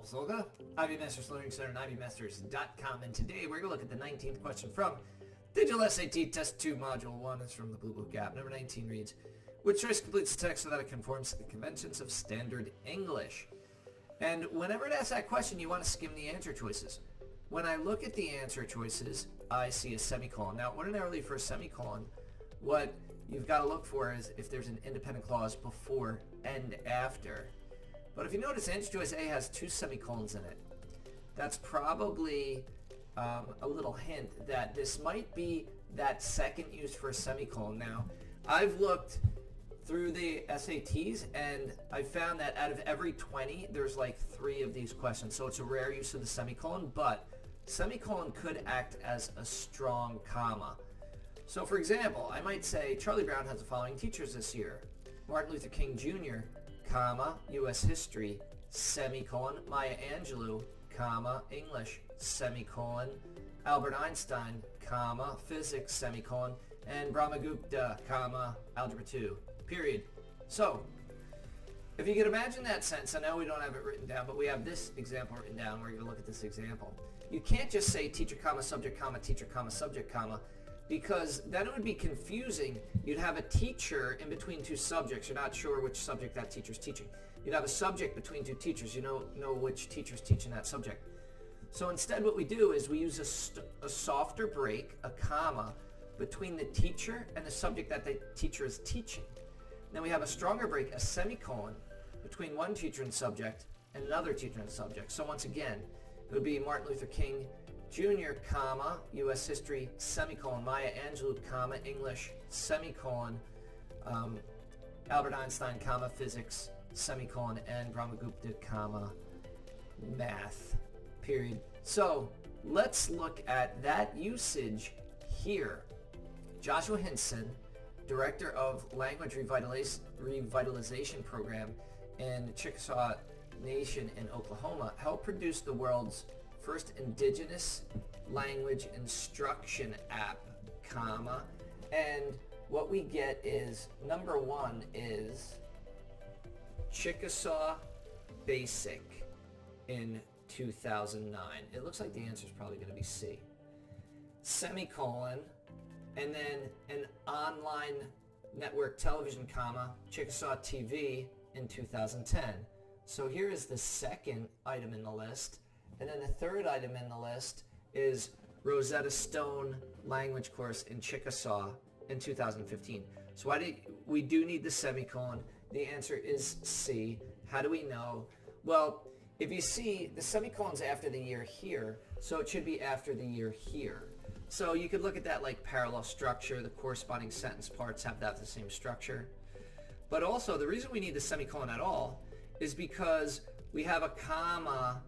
Solga, IB Masters Learning Center and IBMasters.com, and today we're going to look at the 19th question from Digital SAT Test 2 Module 1. It's from the Bluebook app. Number 19 reads, which choice completes the text so that it conforms to the conventions of standard English? And whenever it asks that question, you want to skim the answer choices. When I look at the answer choices, I see a semicolon. Now, ordinarily for a semicolon, what you've got to look for is if there's an independent clause before and after. But if you notice, answer choice A has two semicolons in it. That's probably a little hint that this might be that second use for a semicolon. Now, I've looked through the SATs and I found that out of every 20, there's like 3 of these questions. So it's a rare use of the semicolon, but semicolon could act as a strong comma. So for example, I might say Charlie Brown has the following teachers this year: Martin Luther King Jr., comma, U.S. History, semicolon, Maya Angelou, comma, English, semicolon, Albert Einstein, comma, physics, semicolon, and Brahmagupta, comma, algebra 2, period. So, if you can imagine that sentence, I know we don't have it written down, but we have this example written down. We're going to look at this example. You can't just say teacher, comma, subject, comma, teacher, comma, subject, comma, because then it would be confusing. You'd have a teacher in between two subjects. You're not sure which subject that teacher's teaching. You'd have a subject between two teachers. You don't know which teacher's teaching that subject. So instead what we do is we use a softer break, a comma, between the teacher and the subject that the teacher is teaching. Then we have a stronger break, a semicolon, between one teacher and subject and another teacher and subject. So once again, it would be Martin Luther King Jr., comma, U.S. History, semicolon, Maya Angelou, comma, English, semicolon, Albert Einstein, comma, physics, semicolon, and Brahmagupta, comma, math, period. So let's look at that usage here. Joshua Hinson, Director of Language Revitalization Program in Chickasaw Nation in Oklahoma, helped produce the world's first Indigenous-language instruction app, comma, and what we get is, number 1 is Chickasaw Basic in 2009. It looks like the answer is probably going to be C. Semicolon, and then an online network television, comma, Chickasaw TV in 2010. So here is the second item in the list. And then the third item in the list is Rosetta Stone language course in Chickasaw in 2015. So we do need the semicolon. The answer is C. How do we know? Well, if you see, the semicolon's after the year here, so it should be after the year here. So you could look at that like parallel structure. The corresponding sentence parts have the same structure. But also, the reason we need the semicolon at all is because we have a comma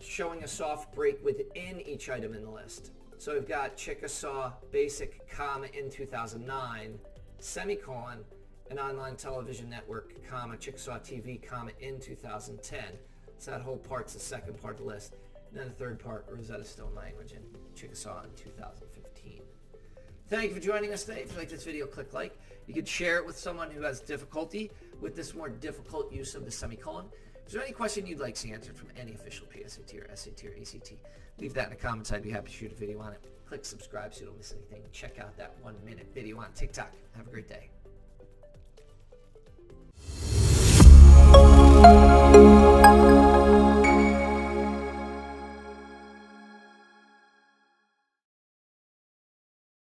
showing a soft break within each item in the list. So we've got Chickasaw Basic, comma, in 2009, semicolon, an online television network, comma, Chickasaw TV, comma, in 2010. So that whole part's the second part of the list. And then the third part, Rosetta Stone language in Chickasaw in 2015. Thank you for joining us today. If you like this video, click like. You can share it with someone who has difficulty with this more difficult use of the semicolon. Is there any question you'd like to see answered from any official PSAT or SAT or ACT? Leave that in the comments. I'd be happy to shoot a video on it. Click subscribe so you don't miss anything. Check out that 1-minute video on TikTok. Have a great day.